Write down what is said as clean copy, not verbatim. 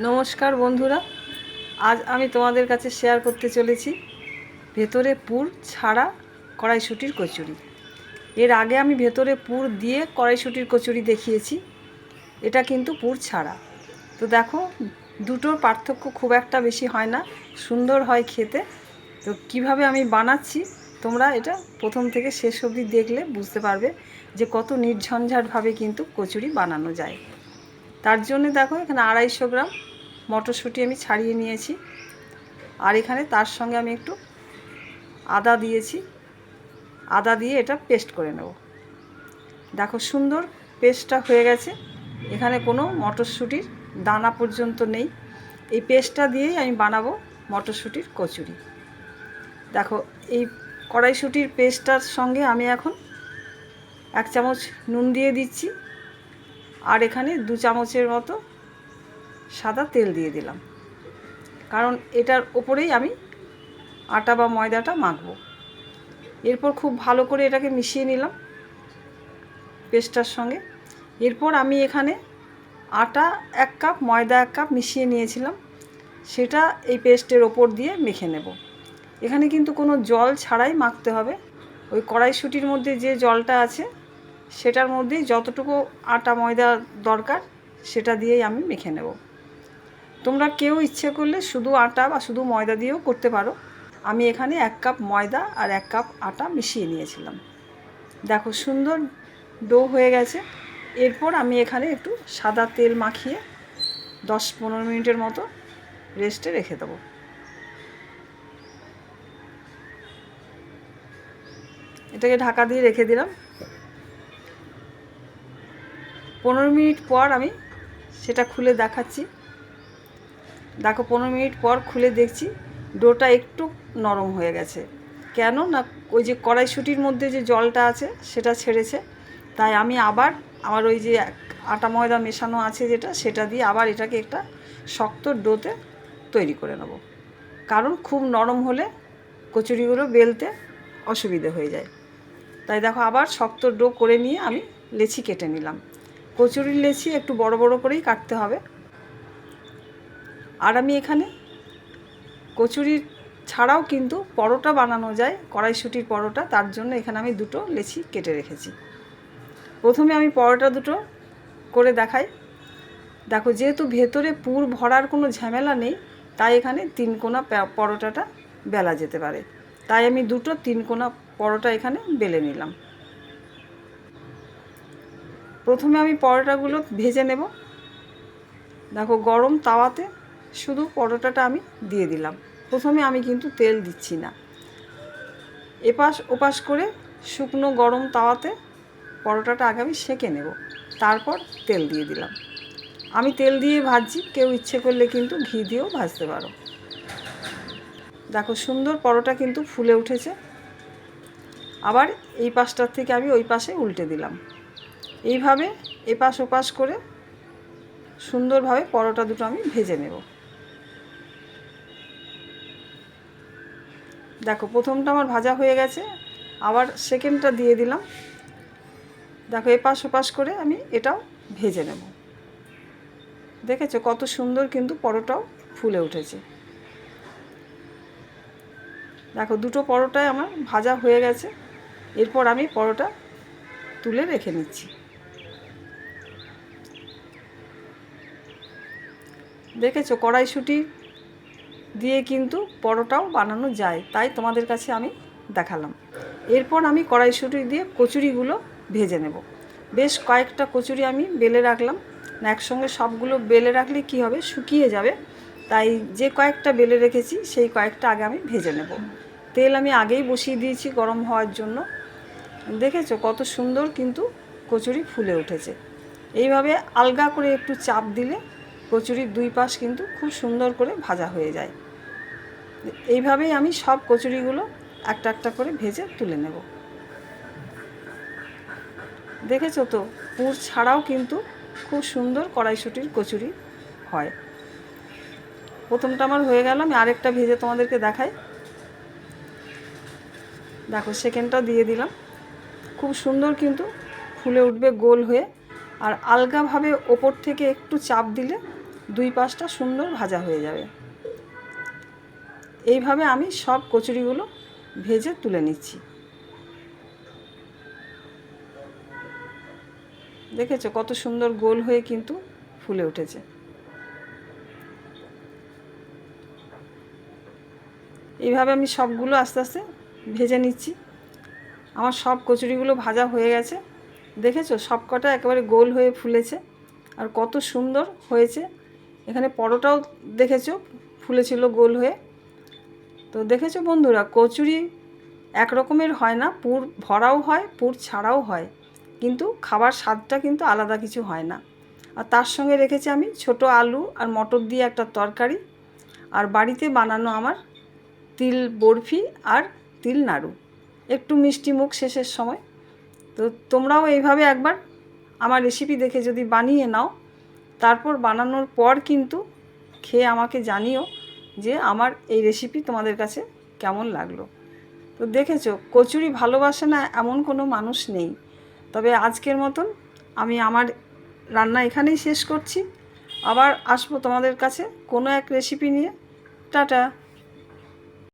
নমস্কার বন্ধুরা, আজ আমি তোমাদের কাছে শেয়ার করতে চলেছি ভেতরে পুর ছাড়া কড়াইশুঁটির কচুরি। এর আগে আমি ভেতরে পুর দিয়ে কড়াইশুঁটির কচুরি দেখিয়েছি, এটা কিন্তু পুর ছাড়া। তো দেখো, দুটোর পার্থক্য খুব একটা বেশি হয় না, সুন্দর হয় খেতে। তো কিভাবে আমি বানাচ্ছি তোমরা এটা প্রথম থেকে শেষ অবধি দেখলে বুঝতে পারবে যে কত নির্ঝঞ্ঝাটভাবে কিন্তু কচুরি বানানো যায়। তার জন্য দেখো, এখানে 250 গ্রাম মটরশুঁটি আমি ছাড়িয়ে নিয়েছি, আর এখানে তার সঙ্গে আমি একটু আদা দিয়েছি। আদা দিয়ে এটা পেস্ট করে নেব। দেখো, সুন্দর পেস্টটা হয়ে গেছে, এখানে কোনো মটরশুঁটির দানা পর্যন্ত নেই। এই পেস্টটা দিয়েই আমি বানাবো মটরশুঁটির কচুরি। দেখো, এই কড়াইশুঁটির পেস্টটার সঙ্গে আমি এখন 1 চামচ নুন দিয়ে দিচ্ছি, আর এখানে 2 চামচের মতো সাদা তেল দিয়ে দিলাম, কারণ এটার ওপরেই আমি আটা বা ময়দাটা মাখবো। এরপর খুব ভালো করে এটাকে মিশিয়ে নিলাম পেস্টটার সঙ্গে। এরপর আমি এখানে আটা 1 কাপ, ময়দা 1 কাপ মিশিয়ে নিয়েছিলাম, সেটা এই পেস্টের ওপর দিয়ে মেখে নেব। এখানে কিন্তু কোনো জল ছাড়াই মাখতে হবে। ওই কড়াইশুঁটির মধ্যে যে জলটা আছে সেটার মধ্যেই যতটুকু আটা ময়দা দরকার সেটা দিয়েই আমি মেখে নেব। তোমরা কেউ ইচ্ছে করলে শুধু আটা বা শুধু ময়দা দিয়েও করতে পারো। আমি এখানে 1 কাপ ময়দা আর 1 কাপ আটা মিশিয়ে নিয়েছিলাম। দেখো, সুন্দর ডো হয়ে গেছে। এরপর আমি এখানে একটু সাদা তেল মাখিয়ে 10-15 মিনিটের মতো রেস্টে রেখে দেবো। এটাকে ঢাকা দিয়ে রেখে দিলাম। 15 মিনিট পর আমি সেটা খুলে দেখাচ্ছি। দেখো, 15 মিনিট পর খুলে দেখছি ডোটা একটু নরম হয়ে গেছে। কেন না, ওই যে কড়াইশুঁটির মধ্যে যে জলটা আছে সেটা ছেড়েছে। তাই আমি আবার আমার ওই যে আটা ময়দা মেশানো আছে যেটা, সেটা দিয়ে আবার এটাকে একটা শক্ত ডোতে তৈরি করে নেব। কারণ খুব নরম হলে কচুরিগুলো বেলতে অসুবিধে হয়ে যায়। তাই দেখো, আবার শক্ত ডো করে নিয়ে আমি লেচি কেটে নিলাম। কচুরির লেচি একটু বড় বড় করেই কাটতে হবে। আর আমি এখানে কচুরি ছাড়াও কিন্তু পরোটা বানানো যায়, কড়াইশুঁটির পরোটা। তার জন্য এখানে আমি 2টো লেচি কেটে রেখেছি। প্রথমে আমি পরোটা 2টো করে দেখাই। দেখো, যেহেতু ভেতরে পুর ভরার কোনো ঝামেলা নেই, তাই এখানে 3 কোনা পরোটাটা বেলা যেতে পারে। তাই আমি 2টো 3 কোনা পরোটা এখানে বেলে নিলাম। প্রথমে আমি পরোটাগুলো ভেজে নেব। দেখো, গরম তাওয়াতে শুধু পরোটাটা আমি দিয়ে দিলাম। প্রথমে আমি কিন্তু তেল দিচ্ছি না। এপাশ ওপাশ করে শুকনো গরম তাওয়াতে পরোটাটা আগে আমি সেঁকে নেব, তারপর তেল দিয়ে দিলাম। আমি তেল দিয়ে ভাজছি, কেউ ইচ্ছে করলে কিন্তু ঘি দিয়েও ভাজতে পারো। দেখো, সুন্দর পরোটা কিন্তু ফুলে উঠেছে। আবার এই পাশটার থেকে আমি ওই পাশে উল্টে দিলাম। এইভাবে এপাশ ওপাশ করে সুন্দরভাবে পরোটা 2টো আমি ভেজে নেব। দেখো, প্রথমটা আমার ভাজা হয়ে গেছে, আবার সেকেন্ডটা দিয়ে দিলাম। দেখো, এপাশ ওপাশ করে আমি এটাও ভেজে নেব। দেখেছো কত সুন্দর কিন্তু পরোটাও ফুলে উঠেছে। দেখো, 2টো পরোটাই আমার ভাজা হয়ে গেছে। এরপর আমি পরোটা তুলে রেখে নিচ্ছি। দেখেছো, কড়াইশুঁটি দিয়ে কিন্তু পরোটাও বানানো যায়, তাই তোমাদের কাছে আমি দেখালাম। এরপর আমি কড়াইশুঁটি দিয়ে কচুরিগুলো ভেজে নেব। বেশ কয়েকটা কচুরি আমি বেলে রাখলাম। না, একসঙ্গে সবগুলো বেলে রাখলে কি হবে, শুকিয়ে যাবে। তাই যে কয়েকটা বেলে রেখেছি সেই কয়েকটা আগে আমি ভেজে নেব। তেল আমি আগেই বসিয়ে দিয়েছি গরম হওয়ার জন্য। দেখেছো কত সুন্দর কিন্তু কচুরি ফুলে উঠেছে। এইভাবে আলগা করে একটু চাপ দিলে কচুরির 2 পাশ কিন্তু খুব সুন্দর করে ভাজা হয়ে যায়। এইভাবেই আমি সব কচুরিগুলো একটা একটা করে ভেজে তুলে নেব। দেখেছো তো, পুর ছাড়াও কিন্তু খুব সুন্দর কড়াইশুঁটির কচুরি হয়। প্রথমটা আমার হয়ে গেল, আমি আরেকটা ভেজে তোমাদেরকে দেখাই। দেখো, সেকেন্ডটা দিয়ে দিলাম। খুব সুন্দর কিন্তু ফুলে উঠবে গোল হয়ে। আর আলগাভাবে ওপর থেকে একটু চাপ দিলে দুই পাশটা সুন্দর ভাজা হয়ে যাবে। এইভাবে আমি সব কচুরিগুলো ভেজে তুলে নিচ্ছি। দেখেছো কত সুন্দর গোল হয়ে কিন্তু ফুলে উঠেছে। এইভাবে আমি সবগুলো আস্তে আস্তে ভেজে নিচ্ছি। আমার সব কচুরিগুলো ভাজা হয়ে গেছে। দেখেছো সবকটা একেবারে গোল হয়ে ফুলেছে আর কত সুন্দর হয়েছে। এখানে পরোটাও দেখেছো ফুলেছিল গোল হয়ে। তো দেখেছো বন্ধুরা, কচুরি এক রকমের হয় না, পুর ভরাও হয় পুর ছাড়াও হয়, কিন্তু খাবার স্বাদটা কিন্তু আলাদা কিছু হয় না। আর তার সঙ্গে রেখেছি আমি ছোট আলু আর মটর দিয়ে একটা তরকারি, আর বাড়িতে বানানো আমার তিল বরফি আর তিল নাড়ু, একটু মিষ্টি মুখ শেষের সময়। তো তোমরাও এইভাবে একবার আমার রেসিপি দেখে যদি বানিয়ে নাও, তারপর বানানোর পর কিন্তু খেয়ে আমাকে জানিও যে আমার এই রেসিপি তোমাদের কাছে কেমন লাগলো। তো দেখেছো কচুরি ভালোবাসে না এমন কোনো মানুষ নেই। তবে আজকের মতন আমি আমার রান্না এখানেই শেষ করছি। আবার আসবো তোমাদের কাছে কোনো এক রেসিপি নিয়ে। টাটা।